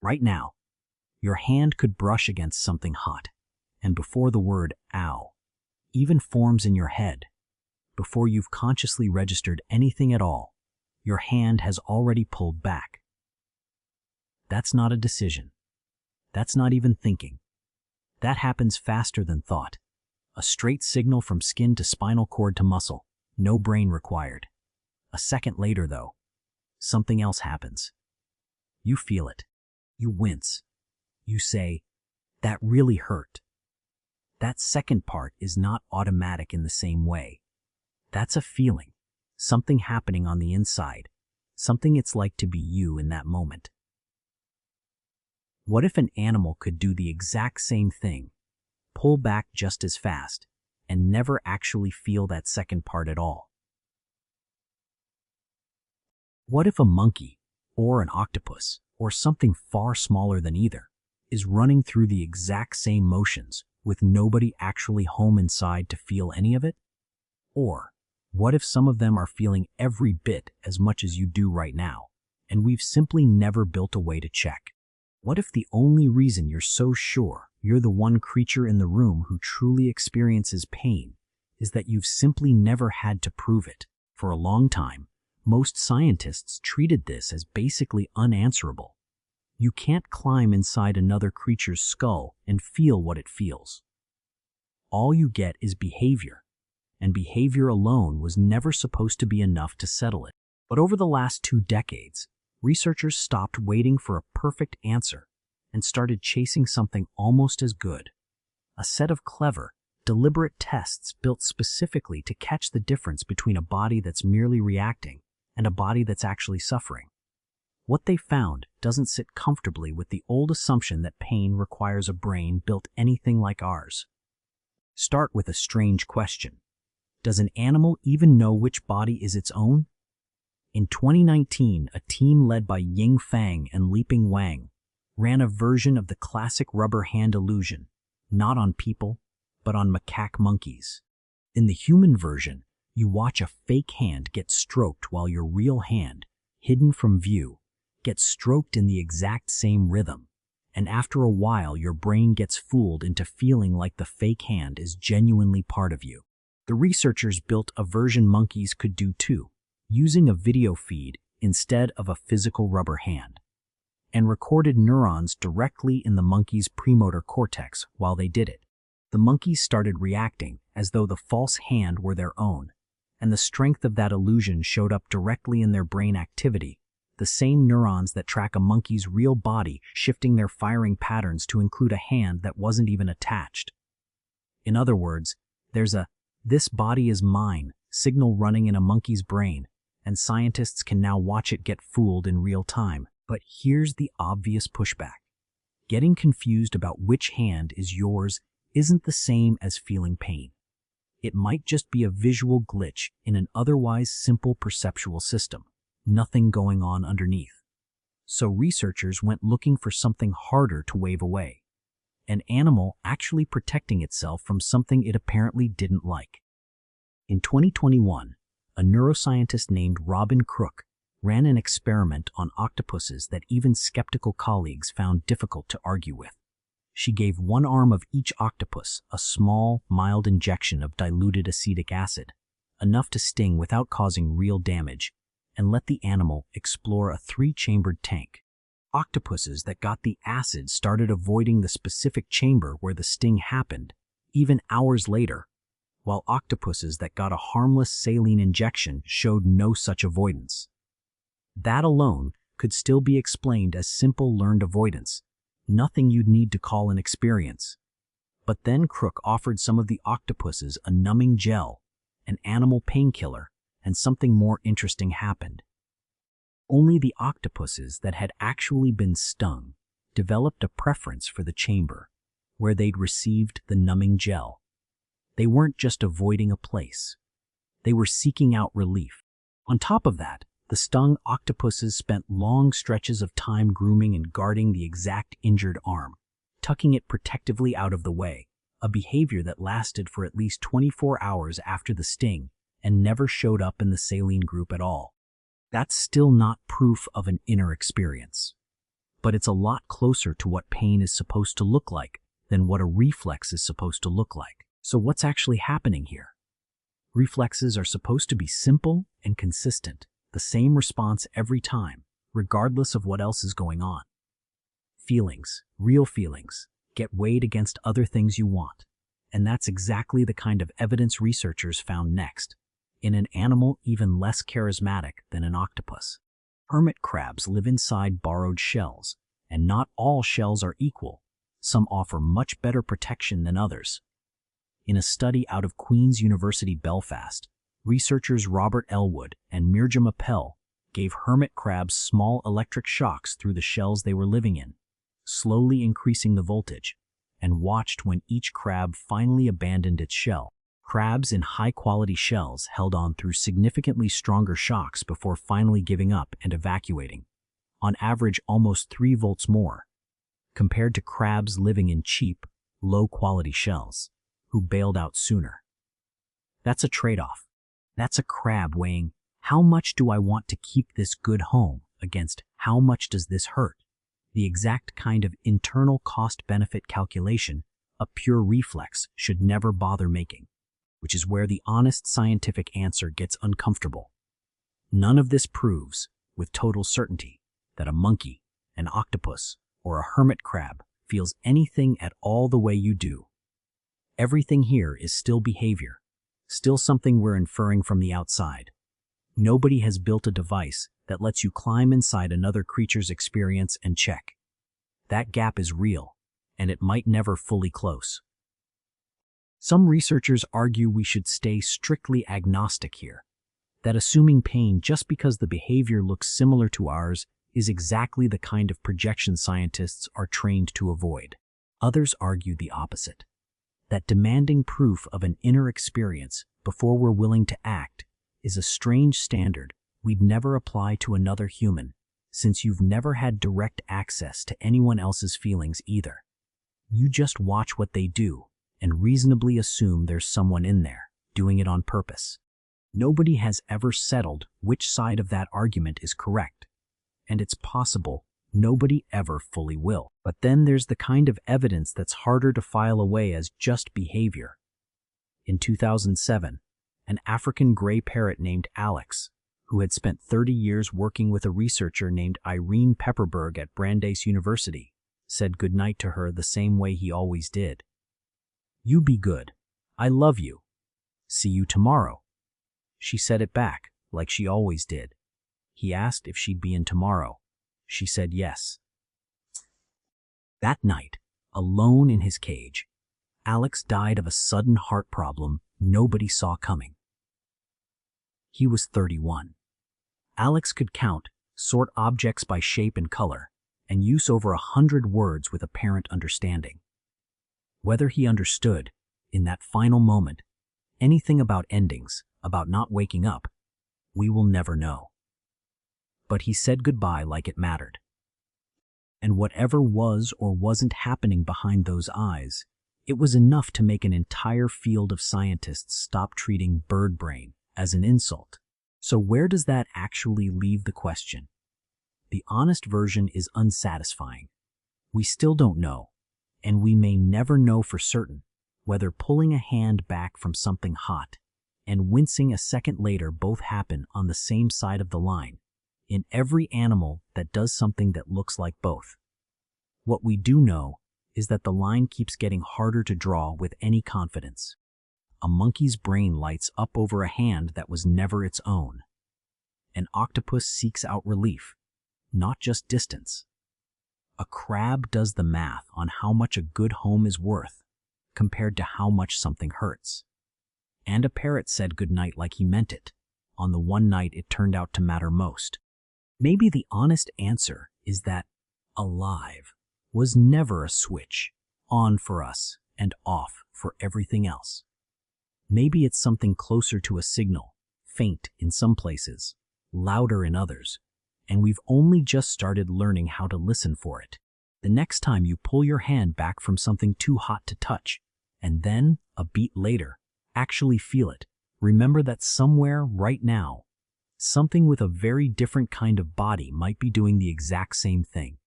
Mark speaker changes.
Speaker 1: Right now, your hand could brush against something hot, and before the word ow even forms in your head, before you've consciously registered anything at all, your hand has already pulled back. That's not a decision. That's not even thinking. That happens faster than thought. A straight signal from skin to spinal cord to muscle, no brain required. A second later, though, something else happens. You feel it. You wince. You say, "That really hurt." That second part is not automatic in the same way. That's a feeling, something happening on the inside, something it's like to be you in that moment. What if an animal could do the exact same thing, pull back just as fast, and never actually feel that second part at all? What if a monkey, or an octopus, or something far smaller than either, is running through the exact same motions with nobody actually home inside to feel any of it? Or what if some of them are feeling every bit as much as you do right now, and we've simply never built a way to check? What if the only reason you're so sure you're the one creature in the room who truly experiences pain is that you've simply never had to prove it? For a long time, most scientists treated this as basically unanswerable. You can't climb inside another creature's skull and feel what it feels. All you get is behavior, and behavior alone was never supposed to be enough to settle it. But over the last 2 decades, researchers stopped waiting for a perfect answer and started chasing something almost as good. A set of clever, deliberate tests built specifically to catch the difference between a body that's merely reacting and a body that's actually suffering. What they found doesn't sit comfortably with the old assumption that pain requires a brain built anything like ours. Start with a strange question. Does an animal even know which body is its own? In 2019, a team led by Fang and leaping Wang ran a version of the classic rubber hand illusion, not on people, but on macaque monkeys. In the human version, you watch a fake hand get stroked while your real hand, hidden from view, gets stroked in the exact same rhythm, and after a while your brain gets fooled into feeling like the fake hand is genuinely part of you. The researchers built a version monkeys could do too, using a video feed instead of a physical rubber hand, and recorded neurons directly in the monkey's premotor cortex while they did it. The monkeys started reacting as though the false hand were their own, and the strength of that illusion showed up directly in their brain activity, the same neurons that track a monkey's real body shifting their firing patterns to include a hand that wasn't even attached. In other words, there's a "this body is mine" signal running in a monkey's brain, and scientists can now watch it get fooled in real time. But here's the obvious pushback. Getting confused about which hand is yours isn't the same as feeling pain. It might just be a visual glitch in an otherwise simple perceptual system, nothing going on underneath. So researchers went looking for something harder to wave away, an animal actually protecting itself from something it apparently didn't like. In 2021, a neuroscientist named Crook ran an experiment on octopuses that even skeptical colleagues found difficult to argue with. She gave one arm of each octopus a small, mild injection of diluted acetic acid, enough to sting without causing real damage, and let the animal explore a 3-chambered tank. Octopuses that got the acid started avoiding the specific chamber where the sting happened, even hours later, while octopuses that got a harmless saline injection showed no such avoidance. That alone could still be explained as simple learned avoidance, nothing you'd need to call an experience. But then Crook offered some of the octopuses a numbing gel, an animal painkiller, and something more interesting happened. Only the octopuses that had actually been stung developed a preference for the chamber, where they'd received the numbing gel. They weren't just avoiding a place. They were seeking out relief. On top of that, the stung octopuses spent long stretches of time grooming and guarding the exact injured arm, tucking it protectively out of the way, a behavior that lasted for at least 24 hours after the sting and never showed up in the saline group at all. That's still not proof of an inner experience. but it's a lot closer to what pain is supposed to look like than what a reflex is supposed to look like. So what's actually happening here? Reflexes are supposed to be simple and consistent, the same response every time, regardless of what else is going on. Feelings, real feelings, get weighed against other things you want. And that's exactly the kind of evidence researchers found next, in an animal even less charismatic than an octopus. Hermit crabs live inside borrowed shells, and not all shells are equal. Some offer much better protection than others. In a study out of Queen's University, Belfast, researchers Robert Elwood and Appel gave hermit crabs small electric shocks through the shells they were living in, slowly increasing the voltage, and watched when each crab finally abandoned its shell. Crabs in high-quality shells held on through significantly stronger shocks before finally giving up and evacuating, on average almost 3 volts more, compared to crabs living in cheap, low-quality shells, who bailed out sooner. That's a trade-off. That's a crab weighing, how much do I want to keep this good home, against how much does this hurt? The exact kind of internal cost-benefit calculation a pure reflex should never bother making, which is where the honest scientific answer gets uncomfortable. None of this proves, with total certainty, that a monkey, an octopus, or a hermit crab feels anything at all the way you do. Everything here is still behavior, still something we're inferring from the outside. Nobody has built a device that lets you climb inside another creature's experience and check. That gap is real, and it might never fully close. Some researchers argue we should stay strictly agnostic here, that assuming pain just because the behavior looks similar to ours is exactly the kind of projection scientists are trained to avoid. Others argue the opposite, that demanding proof of an inner experience before we're willing to act is a strange standard we'd never apply to another human, since you've never had direct access to anyone else's feelings either. You just watch what they do and reasonably assume there's someone in there doing it on purpose. Nobody has ever settled which side of that argument is correct, and it's possible nobody ever fully will. But then there's the kind of evidence that's harder to file away as just behavior. In 2007, an African gray parrot named Alex, who had spent 30 years working with a researcher named Pepperberg at Brandeis University, said goodnight to her the same way he always did. "You be good. I love you. See you tomorrow." She said it back, like she always did. He asked if she'd be in tomorrow. She said yes. That night, alone in his cage, Alex died of a sudden heart problem nobody saw coming. He was 31. Alex could count, sort objects by shape and color, and use over 100 words with apparent understanding. Whether he understood, in that final moment, anything about endings, about not waking up, we will never know. But he said goodbye like it mattered. And whatever was or wasn't happening behind those eyes, it was enough to make an entire field of scientists stop treating bird brain as an insult. So where does that actually leave the question? The honest version is unsatisfying. We still don't know, and we may never know for certain, whether pulling a hand back from something hot and wincing a second later both happen on the same side of the line, in every animal that does something that looks like both. What we do know is that the line keeps getting harder to draw with any confidence. A monkey's brain lights up over a hand that was never its own. An octopus seeks out relief, not just distance. A crab does the math on how much a good home is worth compared to how much something hurts. And a parrot said goodnight like he meant it, on the one night it turned out to matter most. Maybe the honest answer is that alive was never a switch, on for us and off for everything else. Maybe it's something closer to a signal, faint in some places, louder in others, and we've only just started learning how to listen for it. The next time you pull your hand back from something too hot to touch, and then, a beat later, actually feel it, remember that somewhere right now, something with a very different kind of body might be doing the exact same thing.